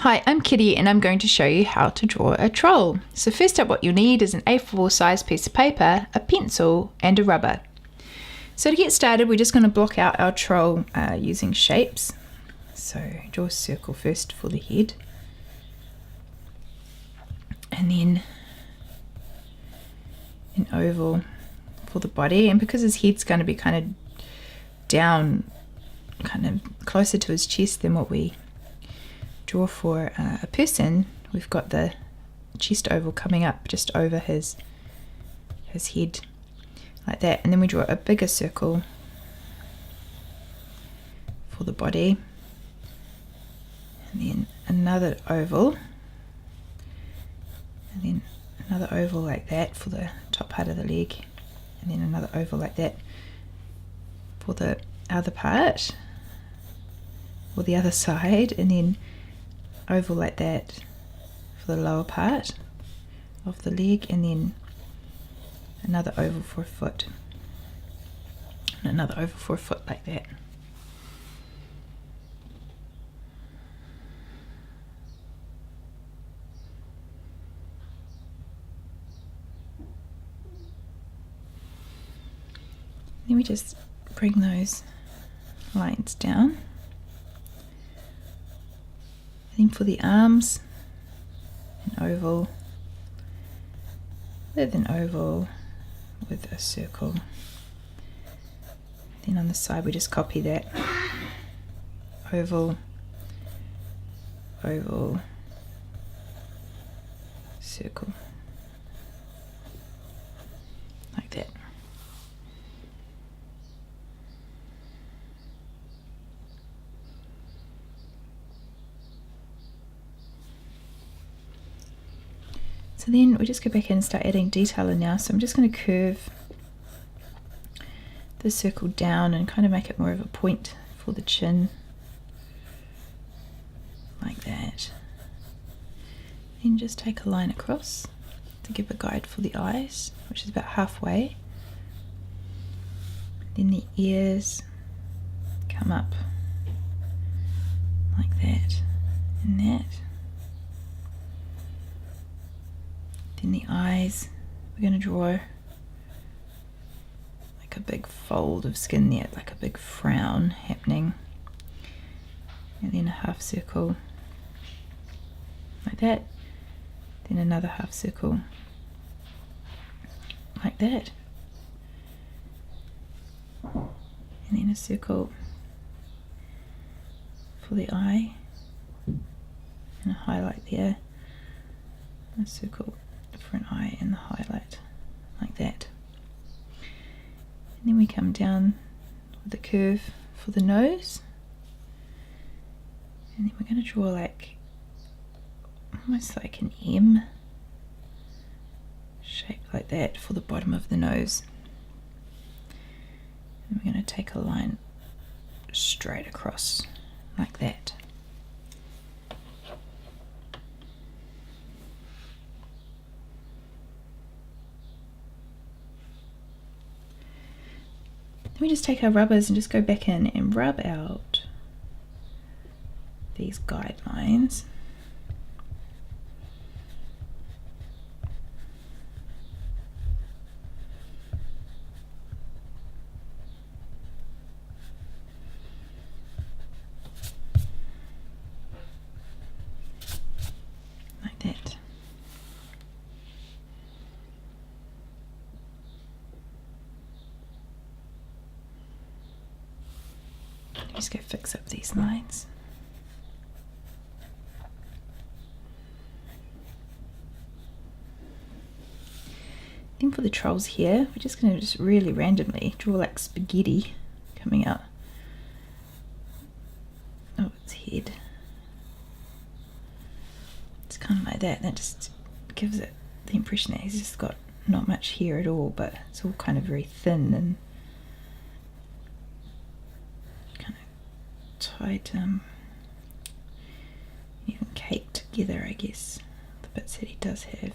Hi, I'm Kitty and I'm going to show you how to draw a troll. So first up, what you'll need is an A4 size piece of paper, a pencil and a rubber. So to get started, we're just going to block out our troll using shapes. So draw a circle first for the head, and then an oval for the body. And because his head's going to be kind of down, kind of closer to his chest than what we draw for a person, we've got the chest oval coming up just over his head like that, and then we draw a bigger circle for the body, and then another oval, and then another oval like that for the top part of the leg, and then another oval like that for the other part or the other side, and then oval like that for the lower part of the leg, and then another oval for a foot, and another oval for a foot like that. Then we just bring those lines down. Then for the arms, an oval with an oval with a circle. Then on the side we just copy that. Oval, oval, circle. Like that. So then we just go back in and start adding detail in now. So I'm just going to curve the circle down and kind of make it more of a point for the chin, like that. Then just take a line across to give a guide for the eyes, which is about halfway. Then the ears come up like that and that. Then the eyes, we're going to draw like a big fold of skin there, like a big frown happening, and then a half circle like that, then another half circle like that, and then a circle for the eye, and a highlight there, a circle for an eye and the highlight like that. And then we come down with a curve for the nose, and then we're going to draw like almost like an M shape like that for the bottom of the nose. And we're going to take a line straight across like that. Then we just take our rubbers and just go back in and rub out these guidelines. Like that. Just go fix up these lines. Then for the trolls here, we're just going to just really randomly draw like spaghetti coming out of its head. It's kind of like that, and that just gives it the impression that he's just got not much hair at all, but it's all kind of very thin and kind of tight, even caked together, I guess, the bits that he does have.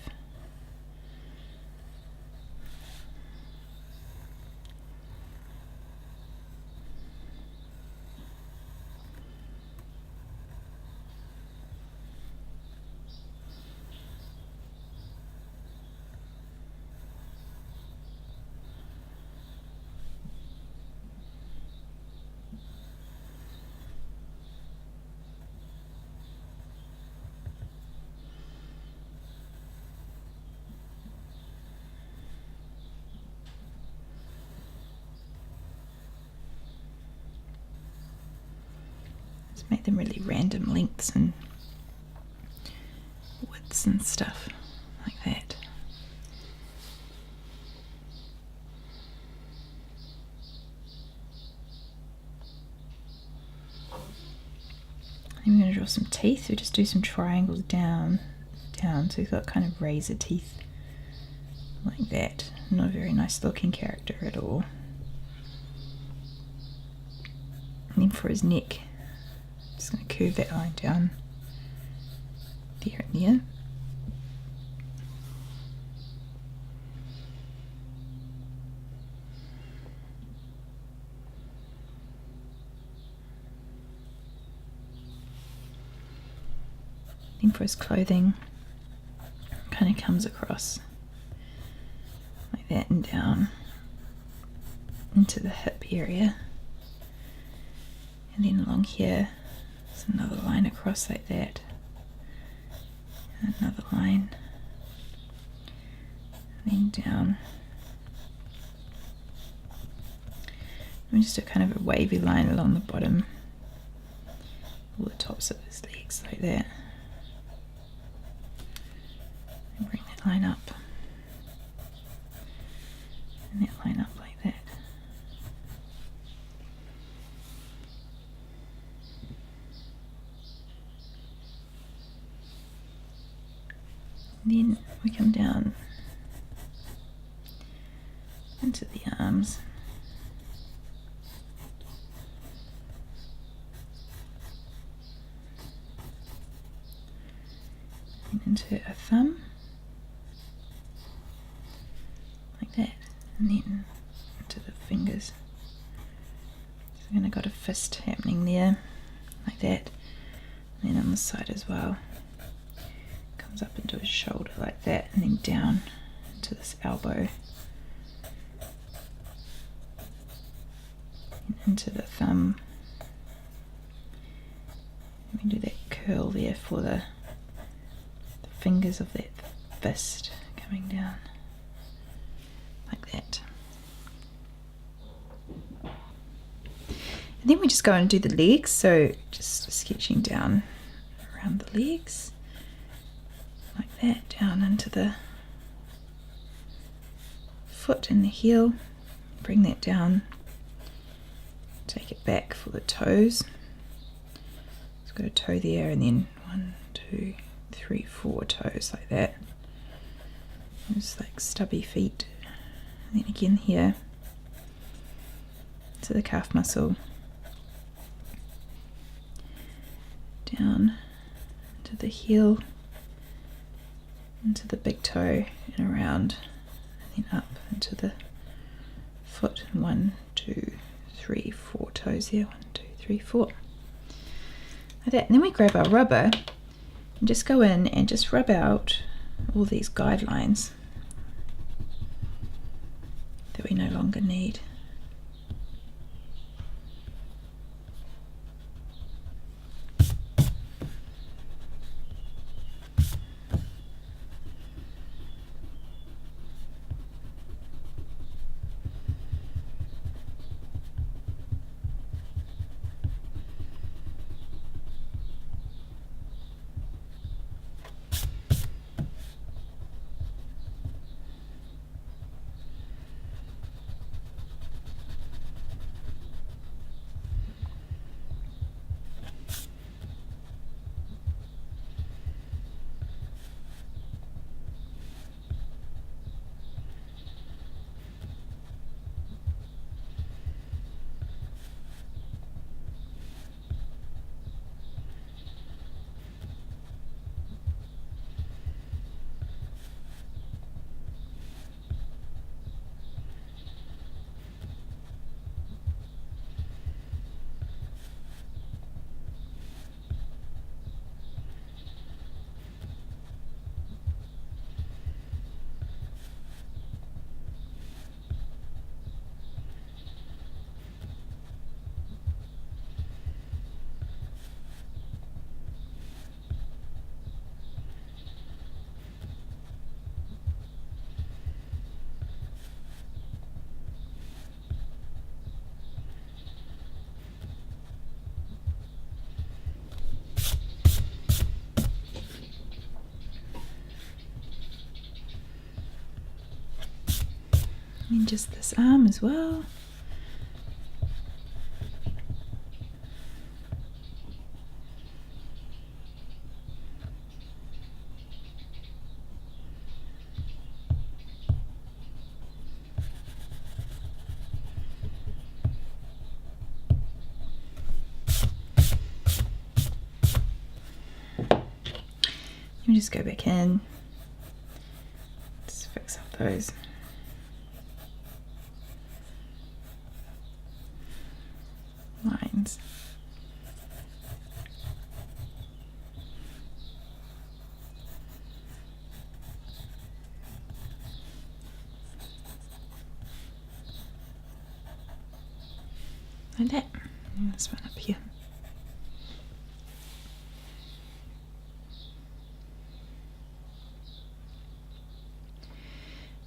Just make them really random lengths and widths and stuff like that. Then we're going to draw some teeth. We just do some triangles down, so we've got kind of razor teeth like that. Not a very nice looking character at all. And then for his neck, just going to curve that line down there and there. Then for his clothing, kind of comes across like that and down into the hip area. And then along here, there's another line across like that. And another line. And then down. And just a kind of a wavy line along the bottom, all the tops of his legs like that. And bring that line up. And that line up like that. And then we come down into the arms. And into a thumb. Like that. And then into the fingers. So I'm going to got a fist happening there. Like that. And then on the side as well. Comes up into his shoulder like that, and then down to this elbow, and into the thumb. And we do that curl there for the fingers of that fist coming down like that. And then we just go and do the legs, so just sketching down around the legs. Like that, down into the foot and the heel, bring that down, take it back for the toes. It's got a toe there, and then 1, 2, 3, 4 toes like that. Just like stubby feet. And then again here to the calf muscle, down to the heel, into the big toe and around, and then up into the foot. 1, 2, 3, 4 toes here. 1, 2, 3, 4. Like that. And then we grab our rubber and just go in and just rub out all these guidelines that we no longer need. And then just this arm as well. Let me just go back in, just fix up those lines. Like that. And this one up here.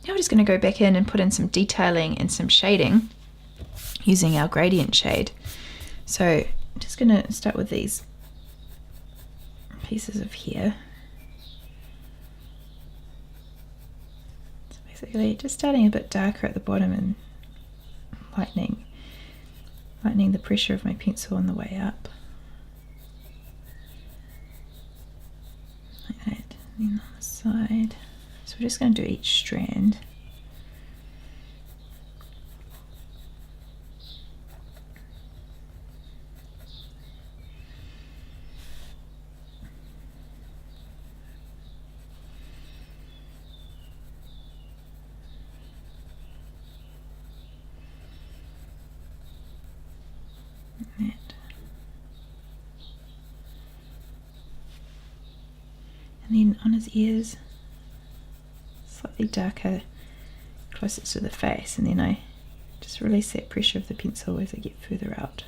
Now we're just going to go back in and put in some detailing and some shading using our gradient shade. So I'm just going to start with these pieces of hair. So basically just starting a bit darker at the bottom and lightening the pressure of my pencil on the way up. Like that. And then on the side. So we're just going to do each strand. Like that. And then on his ears, slightly darker, closer to the face, and then I just release that pressure of the pencil as I get further out.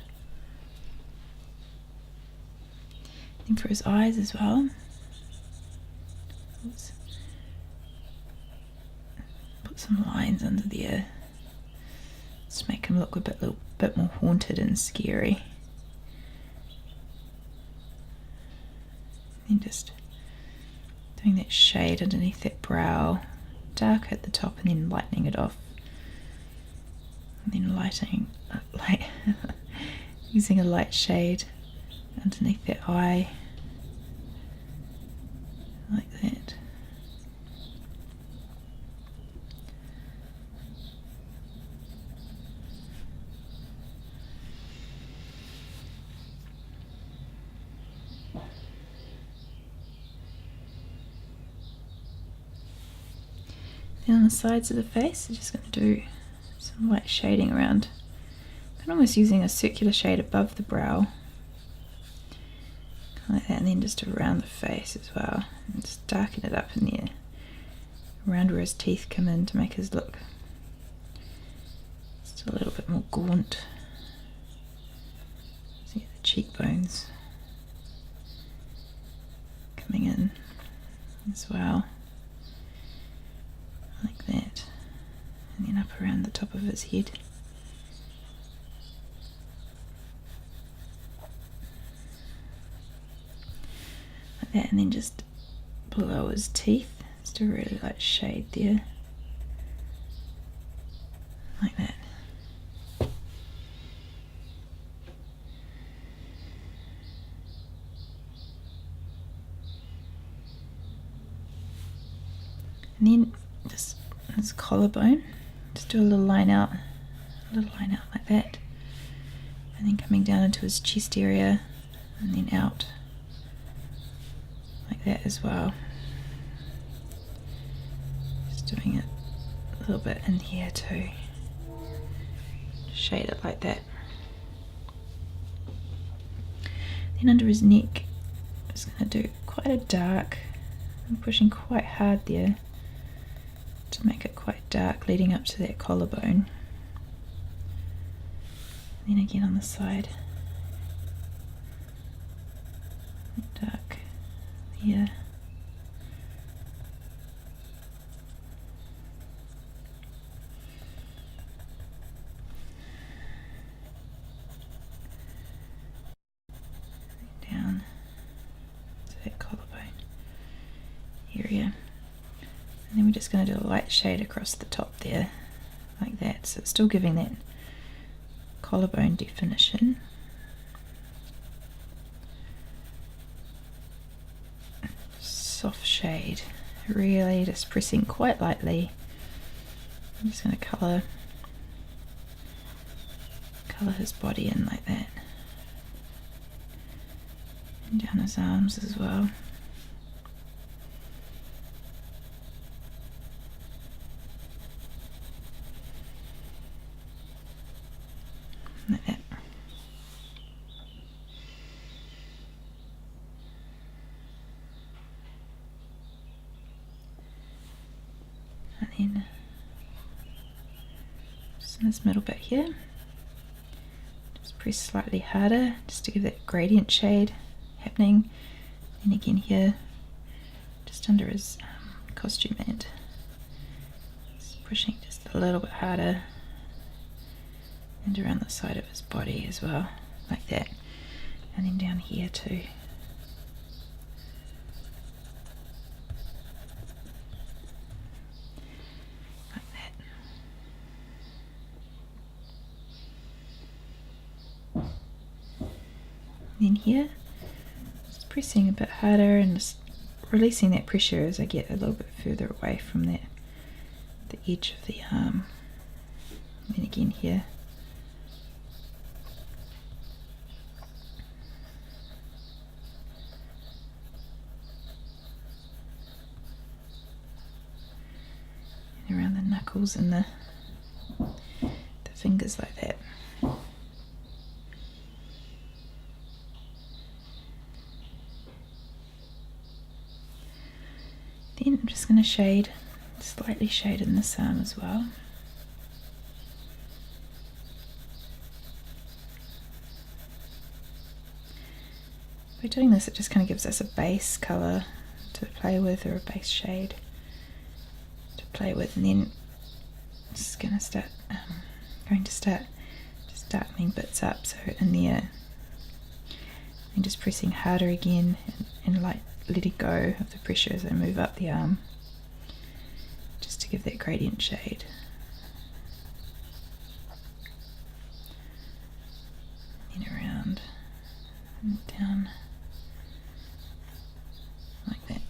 Then for his eyes as well, let's put some lines under there. Just make him look a little bit more haunted and scary. And just doing that shade underneath that brow, dark at the top and then lightening it off. And then lighting, using a light shade underneath that eye, like that. Then on the sides of the face, I'm just going to do some light shading around. I'm almost using a circular shade above the brow, like that, and then just around the face as well, and just darken it up in there, around where his teeth come in to make his look just a little bit more gaunt. See the cheekbones coming in as well. Like that, and then up around the top of his head. Like that, and then just below his teeth, just a really light shade there. Like that. And then just his collarbone, just do a little line out like that, and then coming down into his chest area and then out like that as well. Just doing it a little bit in here too, shade it like that. Then under his neck, I'm just going to do quite a dark, I'm pushing quite hard there to make it quite dark leading up to that collarbone. And then again on the side, dark here. Down to that collarbone area. And then we're just going to do a light shade across the top there, like that. So it's still giving that collarbone definition. Soft shade, really just pressing quite lightly. I'm just going to colour his body in like that, and down his arms as well. Like that. And then just in this middle bit here, just press slightly harder just to give that gradient shade happening. And again here, just under his costume band, just pushing just a little bit harder, and around the side of his body as well, like that. And then down here too. Like that. Then here, just pressing a bit harder and just releasing that pressure as I get a little bit further away from that, the edge of the arm. And then again here. Around the knuckles and the fingers like that. Then I'm just going to slightly shade in this arm as well. By doing this, it just kind of gives us a base colour to play with, or a base shade to play with, and then just going to start just darkening bits up, so in there, and just pressing harder again, and like letting go of the pressure as I move up the arm, just to give that gradient shade. And around and down like that.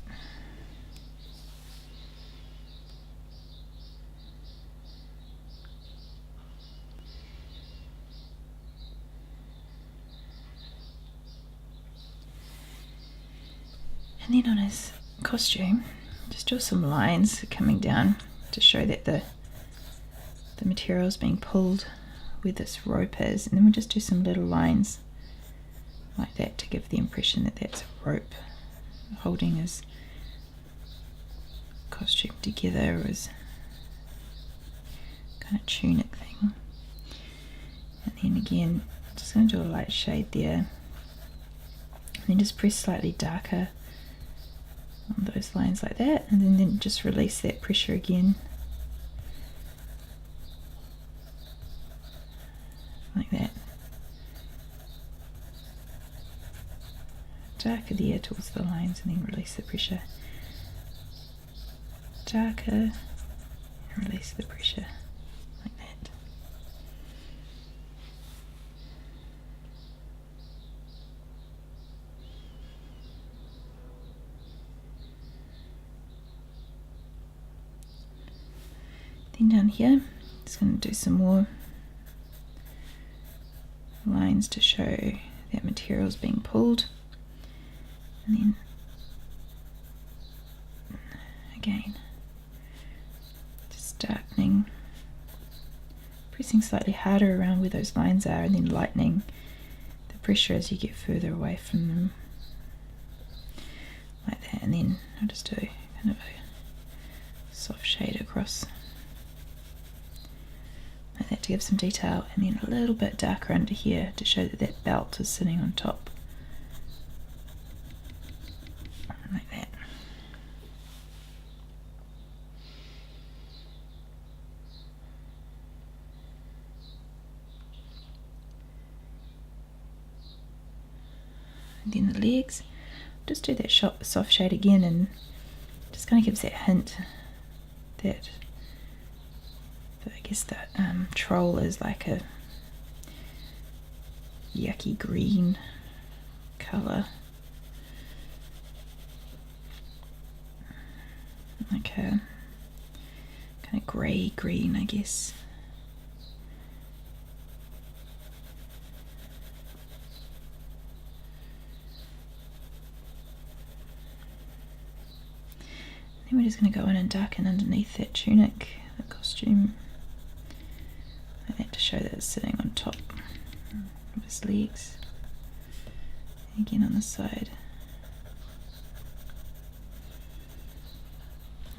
And then on his costume, just draw some lines coming down to show that the material is being pulled where this rope is, and then we'll just do some little lines like that to give the impression that that's a rope holding his costume together, or his kind of tunic thing. And then again, just going to do a light shade there, and then just press slightly darker on those lines like that, and then just release that pressure again, like that. Darker there towards the lines, and then release the pressure. Darker, and release the pressure, like that. Then down here, just going to do some more lines to show that material is being pulled, and then again just darkening, pressing slightly harder around where those lines are, and then lightening the pressure as you get further away from them, like that. And then I'll just do kind of a soft shade across like that to give some detail, and then a little bit darker under here to show that that belt is sitting on top, like that. And then the legs, just do that soft shade again, and just kind of gives that hint that I guess the troll is like a yucky green colour. Like a kind of grey green, I guess. Then we're just going to go in and darken underneath that tunic, the costume, like that, to show that it's sitting on top of his legs. And again on the side,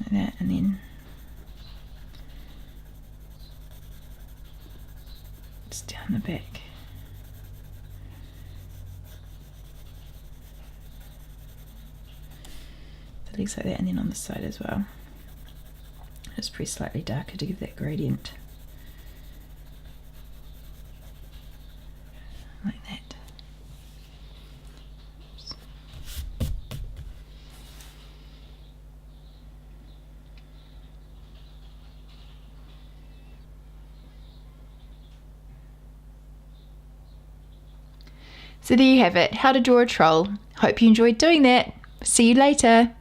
like that, and then just down the back. The legs like that, and then on the side as well. Just press slightly darker to give that gradient. Like that. Oops. So there you have it, how to draw a troll. Hope you enjoyed doing that. See you later.